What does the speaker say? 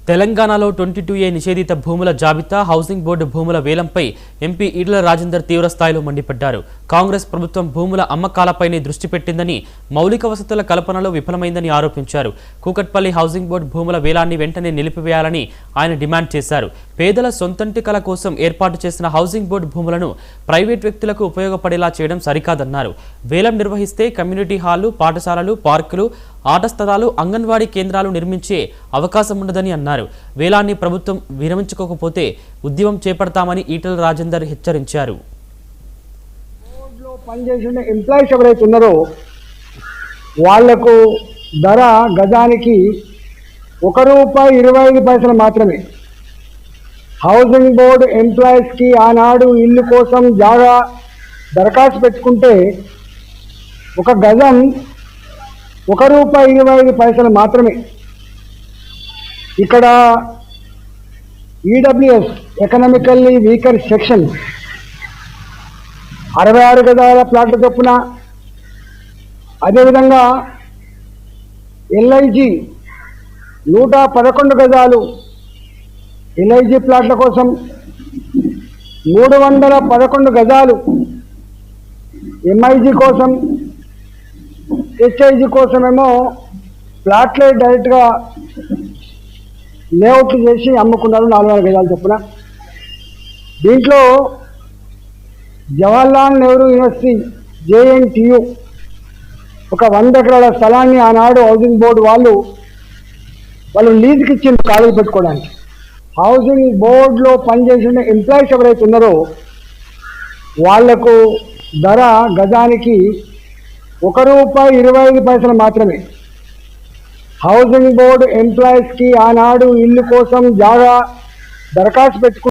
తెలంగాణలో 22A నిషేధిత భూముల జాబితా హౌసింగ్ బోర్డు భూముల వేలంపై ఎంపీ ఈటెల రాజేందర్ తీవ్ర స్థాయిలో మండిపడ్డారు. కాంగ్రెస్ ప్రభుత్వం భూముల అమ్మకాలపైనే దృష్టి పెట్టిందని, మౌలిక వసతుల కల్పనలో విఫలమైందని ఆరోపించారు. కూకట్పల్లి హౌసింగ్ బోర్డు భూముల వేలాన్ని వెంటనే నిలిపివేయాలని ఆయన డిమాండ్ చేశారు. పేదల సొంతంటి కల కోసం ఏర్పాటు చేసిన హౌసింగ్ బోర్డు భూములను ప్రైవేట్ వ్యక్తులకు ఉపయోగపడేలా చేయడం సరికాదన్నారు. వేలం నిర్వహిస్తే కమ్యూనిటీ హాళ్లు, పాఠశాలలు, పార్కులు, ఆట స్థలాలు, అంగన్వాడీ కేంద్రాలు నిర్మించే అవకాశం ఉండదని అన్నారు. వేలాన్ని ప్రభుత్వం విరమించుకోకపోతే ఉద్యమం చేపడతామని ఈటెల రాజేందర్ హెచ్చరించారు. బోర్డులో పనిచేసిన ఎంప్లాయీస్ ఎవరైతే ఉన్నారో వాళ్లకు ధర గజానికి ₹1.25 మాత్రమే. హౌసింగ్ బోర్డు ఎంప్లాయీస్కి ఆనాడు ఇల్లు కోసం జాగా దరఖాస్తు పెట్టుకుంటే ఒక గజం ₹1.25 మాత్రమే. ఇక్కడ ఈడబ్ల్యూఎస్ ఎకనామికల్లీ వీకర్ సెక్షన్ 66 గజాల ప్లాట్ల చొప్పున, అదేవిధంగా ఎల్ఐజి 111 గజాలు ఎల్ఐజి ప్లాట్ల కోసం, 311 గజాలు ఎంఐజి కోసం, హెచ్ఐజి కోసమేమో ప్లాట్లే డైరెక్ట్గా లేఅవుట్లు చేసి అమ్ముకున్నారు 400 గజాలు చొప్పున. దీంట్లో జవహర్లాల్ నెహ్రూ యూనివర్సిటీ JNTU ఒక 100 ఎకరాల స్థలాన్ని ఆనాడు హౌసింగ్ బోర్డు వాళ్ళు లీజుకి ఇచ్చింది కాలేజీ పెట్టుకోవడానికి. హౌసింగ్ బోర్డులో పనిచేసిన ఎంప్లాయీస్ ఎవరైతే ఉన్నారో వాళ్లకు ధర గజానికి ₹1.25 మాత్రమే. హౌసింగ్ బోర్డు ఎంప్లాయీస్కి ఆనాడు ఇల్లు కోసం జాగా దరఖాస్తు పెట్టుకుంటే